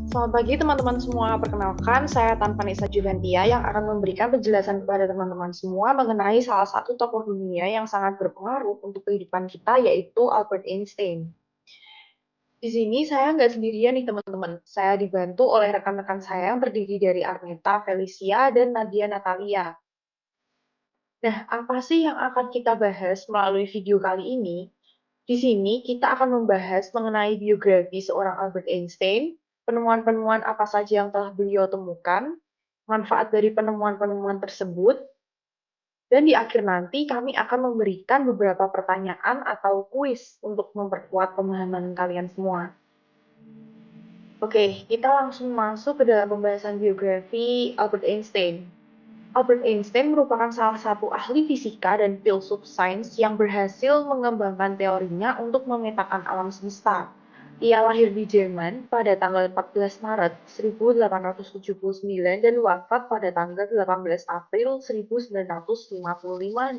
Selamat pagi teman-teman semua, perkenalkan saya Tan Vanessa Juventia yang akan memberikan penjelasan kepada teman-teman semua mengenai salah satu tokoh dunia yang sangat berpengaruh untuk kehidupan kita yaitu Albert Einstein. Di sini saya nggak sendirian nih teman-teman, saya dibantu oleh rekan-rekan saya yang terdiri dari Arneta, Felicia, dan Nadia Natalia. Nah, apa sih yang akan kita bahas melalui video kali ini? Di sini kita akan membahas mengenai biografi seorang Albert Einstein, penemuan-penemuan apa saja yang telah beliau temukan, manfaat dari penemuan-penemuan tersebut, dan di akhir nanti kami akan memberikan beberapa pertanyaan atau kuis untuk memperkuat pemahaman kalian semua. Oke, kita langsung masuk ke dalam pembahasan biografi Albert Einstein. Albert Einstein merupakan salah satu ahli fisika dan filsuf sains yang berhasil mengembangkan teorinya untuk memetakan alam semesta. Ia lahir di Jerman pada tanggal 14 Maret 1879 dan wafat pada tanggal 18 April 1955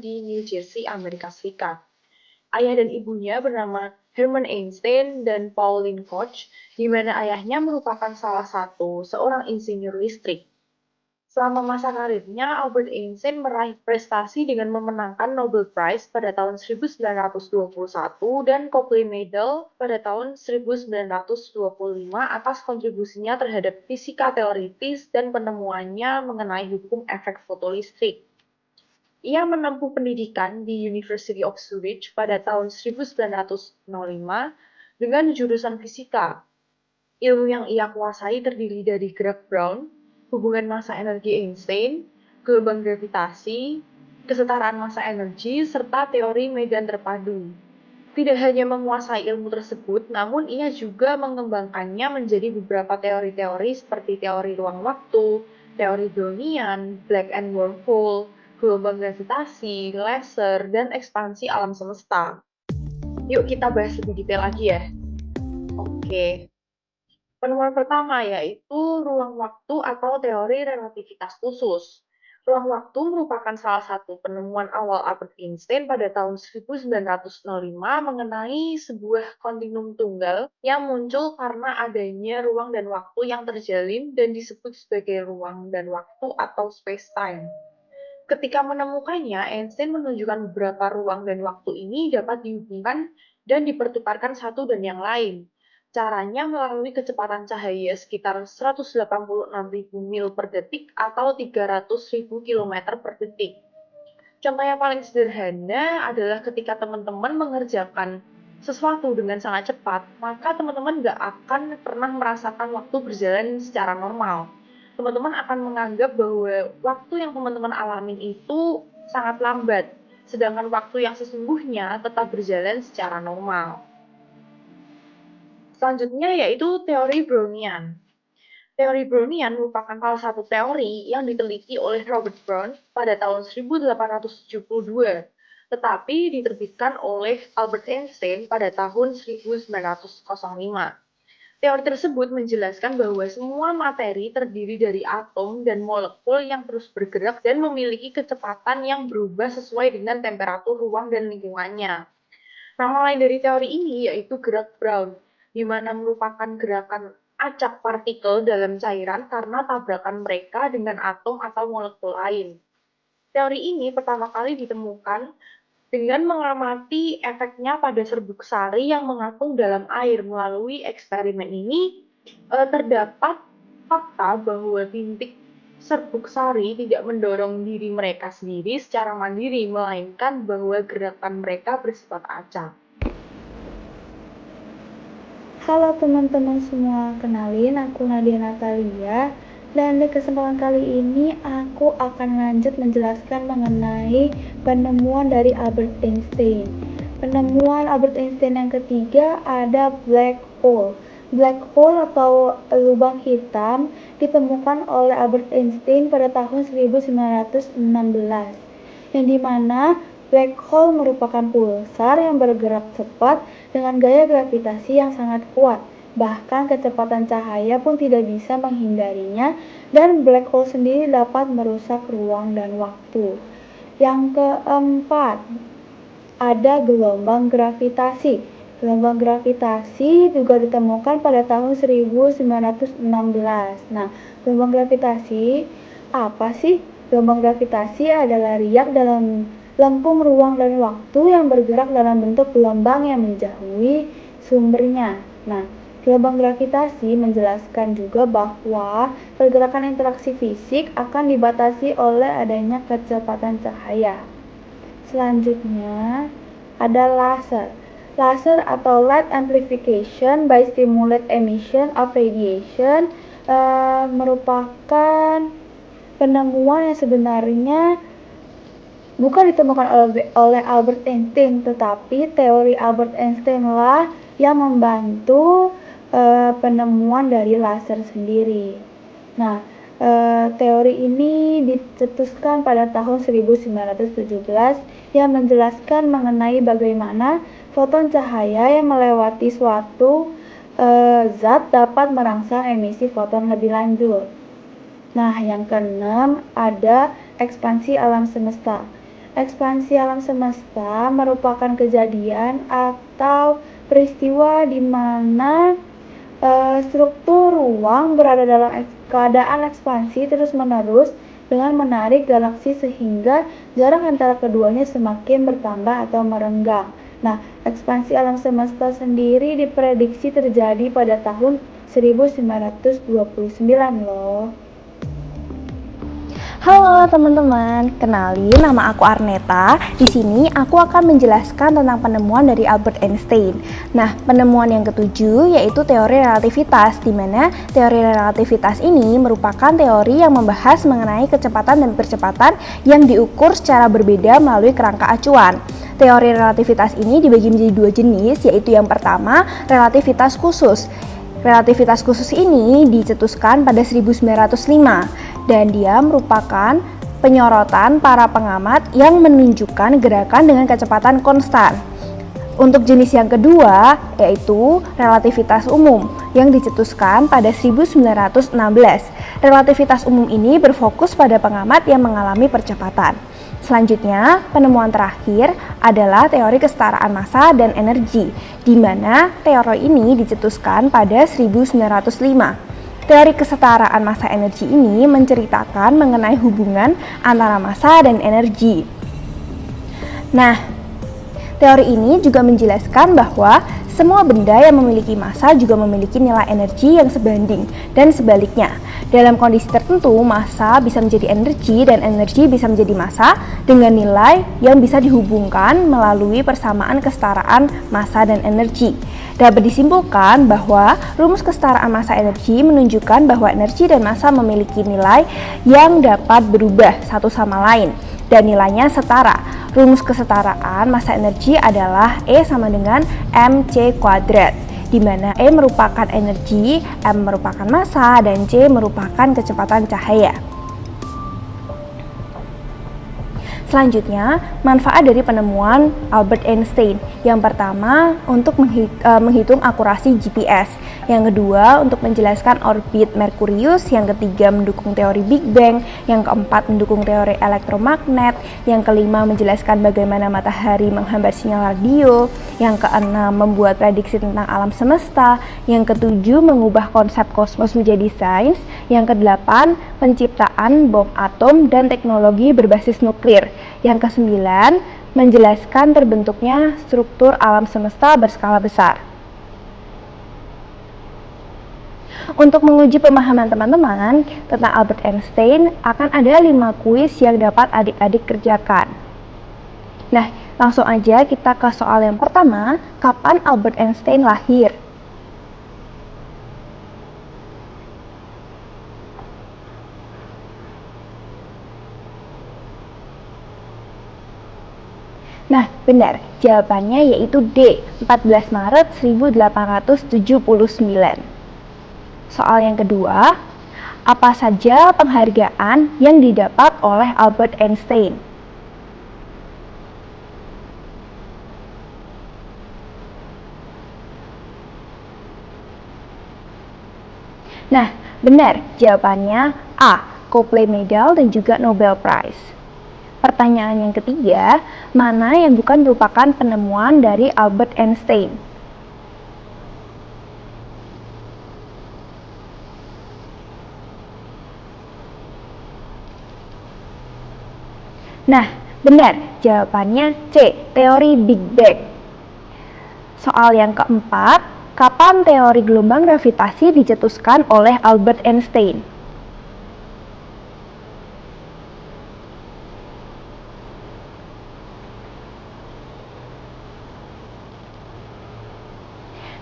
di New Jersey, Amerika Serikat. Ayah dan ibunya bernama Hermann Einstein dan Pauline Koch, di mana ayahnya merupakan salah satu seorang insinyur listrik. Selama masa karirnya, Albert Einstein meraih prestasi dengan memenangkan Nobel Prize pada tahun 1921 dan Copley Medal pada tahun 1925 atas kontribusinya terhadap fisika teoritis dan penemuannya mengenai hukum efek fotolistrik. Ia menempuh pendidikan di University of Zurich pada tahun 1905 dengan jurusan fisika. Ilmu yang ia kuasai terdiri dari gerak Brown, hubungan massa energi Einstein, gelombang gravitasi, kesetaraan massa energi, serta teori medan terpadu. Tidak hanya menguasai ilmu tersebut, namun ia juga mengembangkannya menjadi beberapa teori-teori seperti teori ruang waktu, teori Brownian, black and wormhole, gelombang gravitasi, laser, dan ekspansi alam semesta. Yuk kita bahas lebih detail lagi ya. Oke. Penemuan pertama yaitu ruang waktu atau teori relativitas khusus. Ruang waktu merupakan salah satu penemuan awal Albert Einstein pada tahun 1905 mengenai sebuah kontinum tunggal yang muncul karena adanya ruang dan waktu yang terjalin dan disebut sebagai ruang dan waktu atau space-time. Ketika menemukannya, Einstein menunjukkan beberapa ruang dan waktu ini dapat dihubungkan dan dipertukarkan satu dan yang lain. Caranya melalui kecepatan cahaya sekitar 186.000 mil per detik atau 300.000 km per detik. Contoh yang paling sederhana adalah ketika teman-teman mengerjakan sesuatu dengan sangat cepat, maka teman-teman nggak akan pernah merasakan waktu berjalan secara normal. Teman-teman akan menganggap bahwa waktu yang teman-teman alamin itu sangat lambat, sedangkan waktu yang sesungguhnya tetap berjalan secara normal. Selanjutnya yaitu teori Brownian. Teori Brownian merupakan salah satu teori yang diteliti oleh Robert Brown pada tahun 1872, tetapi diterbitkan oleh Albert Einstein pada tahun 1905. Teori tersebut menjelaskan bahwa semua materi terdiri dari atom dan molekul yang terus bergerak dan memiliki kecepatan yang berubah sesuai dengan temperatur ruang dan lingkungannya. Nama lain dari teori ini yaitu gerak Brown, di mana merupakan gerakan acak partikel dalam cairan karena tabrakan mereka dengan atom atau molekul lain. Teori ini pertama kali ditemukan dengan mengamati efeknya pada serbuk sari yang mengapung dalam air. Melalui eksperimen ini terdapat fakta bahwa bintik serbuk sari tidak mendorong diri mereka sendiri secara mandiri, melainkan bahwa gerakan mereka bersifat acak. Halo teman-teman semua, kenalin aku Nadia Natalia dan di kesempatan kali ini aku akan lanjut menjelaskan mengenai penemuan dari Albert Einstein. Penemuan Albert Einstein yang ketiga ada black hole. Black hole atau lubang hitam ditemukan oleh Albert Einstein pada tahun 1916, yang dimana black hole merupakan pulsar yang bergerak cepat dengan gaya gravitasi yang sangat kuat. Bahkan kecepatan cahaya pun tidak bisa menghindarinya dan black hole sendiri dapat merusak ruang dan waktu. Yang keempat, ada gelombang gravitasi. Gelombang gravitasi juga ditemukan pada tahun 1916. Nah, gelombang gravitasi apa sih? Gelombang gravitasi adalah riak dalam lengkung ruang dan waktu yang bergerak dalam bentuk gelombang yang menjauhi sumbernya. Nah, gelombang gravitasi menjelaskan juga bahwa pergerakan interaksi fisik akan dibatasi oleh adanya kecepatan cahaya. Selanjutnya ada laser. Laser atau light amplification by stimulate emission of radiation merupakan penemuan yang sebenarnya bukan ditemukan oleh Albert Einstein, tetapi teori Albert Einstein lah yang membantu penemuan dari laser sendiri. Nah, teori ini dicetuskan pada tahun 1917 yang menjelaskan mengenai bagaimana foton cahaya yang melewati suatu zat dapat merangsang emisi foton lebih lanjut. Nah, yang keenam ada ekspansi alam semesta. Ekspansi alam semesta merupakan kejadian atau peristiwa di mana struktur ruang berada dalam keadaan ekspansi terus-menerus dengan menarik galaksi sehingga jarak antara keduanya semakin bertambah atau merenggang. Nah, ekspansi alam semesta sendiri diprediksi terjadi pada tahun 1929 loh. Halo teman-teman, kenalin nama aku Arneta. Di sini aku akan menjelaskan tentang penemuan dari Albert Einstein. Nah, penemuan yang ketujuh yaitu teori relativitas, di mana teori relativitas ini merupakan teori yang membahas mengenai kecepatan dan percepatan yang diukur secara berbeda melalui kerangka acuan. Teori relativitas ini dibagi menjadi dua jenis, yaitu yang pertama, relativitas khusus. Relativitas khusus ini dicetuskan pada 1905 dan dia merupakan penyorotan para pengamat yang menunjukkan gerakan dengan kecepatan konstan. Untuk jenis yang kedua yaitu relativitas umum yang dicetuskan pada 1916. Relativitas umum ini berfokus pada pengamat yang mengalami percepatan. Selanjutnya, penemuan terakhir adalah teori kesetaraan massa dan energi, di mana teori ini dicetuskan pada 1905. Teori kesetaraan massa energi ini menceritakan mengenai hubungan antara massa dan energi. Nah, teori ini juga menjelaskan bahwa semua benda yang memiliki massa juga memiliki nilai energi yang sebanding dan sebaliknya. Dalam kondisi tertentu, massa bisa menjadi energi dan energi bisa menjadi massa dengan nilai yang bisa dihubungkan melalui persamaan kesetaraan massa dan energi. Dapat disimpulkan bahwa rumus kesetaraan massa energi menunjukkan bahwa energi dan massa memiliki nilai yang dapat berubah satu sama lain dan nilainya setara. Rumus kesetaraan massa energi adalah E sama dengan mc², di mana E merupakan energi, M merupakan massa, dan C merupakan kecepatan cahaya. Selanjutnya, manfaat dari penemuan Albert Einstein. Yang pertama, untuk menghitung akurasi GPS. Yang kedua, untuk menjelaskan orbit Merkurius. Yang ketiga, mendukung teori Big Bang. Yang keempat, mendukung teori elektromagnet. Yang kelima, menjelaskan bagaimana matahari menghambat sinyal radio. Yang keenam, membuat prediksi tentang alam semesta. Yang ketujuh, mengubah konsep kosmos menjadi sains. Yang kedelapan, penciptaan bom atom dan teknologi berbasis nuklir. Yang kesembilan, menjelaskan terbentuknya struktur alam semesta berskala besar. Untuk menguji pemahaman teman-teman tentang Albert Einstein, akan ada 5 kuis yang dapat adik-adik kerjakan. Nah, langsung aja kita ke soal yang pertama, kapan Albert Einstein lahir? Nah, benar. Jawabannya yaitu D, 14 Maret 1879. Soal yang kedua, apa saja penghargaan yang didapat oleh Albert Einstein? Nah, benar. Jawabannya A, Copley Medal dan juga Nobel Prize. Pertanyaan yang ketiga, mana yang bukan merupakan penemuan dari Albert Einstein? Nah, benar. Jawabannya C, teori Big Bang. Soal yang keempat, kapan teori gelombang gravitasi dicetuskan oleh Albert Einstein?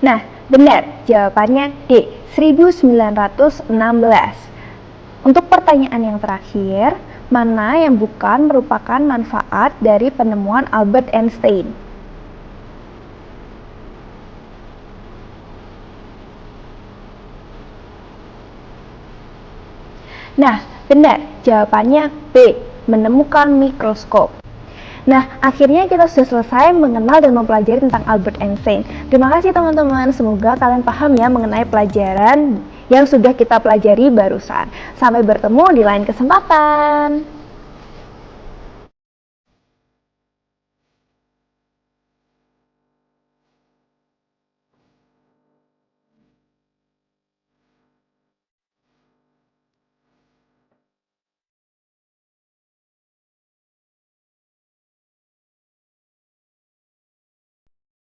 Nah, benar. Jawabannya D, 1916. Untuk pertanyaan yang terakhir, mana yang bukan merupakan manfaat dari penemuan Albert Einstein? Nah, benar. Jawabannya B, menemukan mikroskop. Nah, akhirnya kita sudah selesai mengenal dan mempelajari tentang Albert Einstein. Terima kasih teman-teman, semoga kalian paham ya mengenai pelajaran yang sudah kita pelajari barusan. Sampai bertemu di lain kesempatan.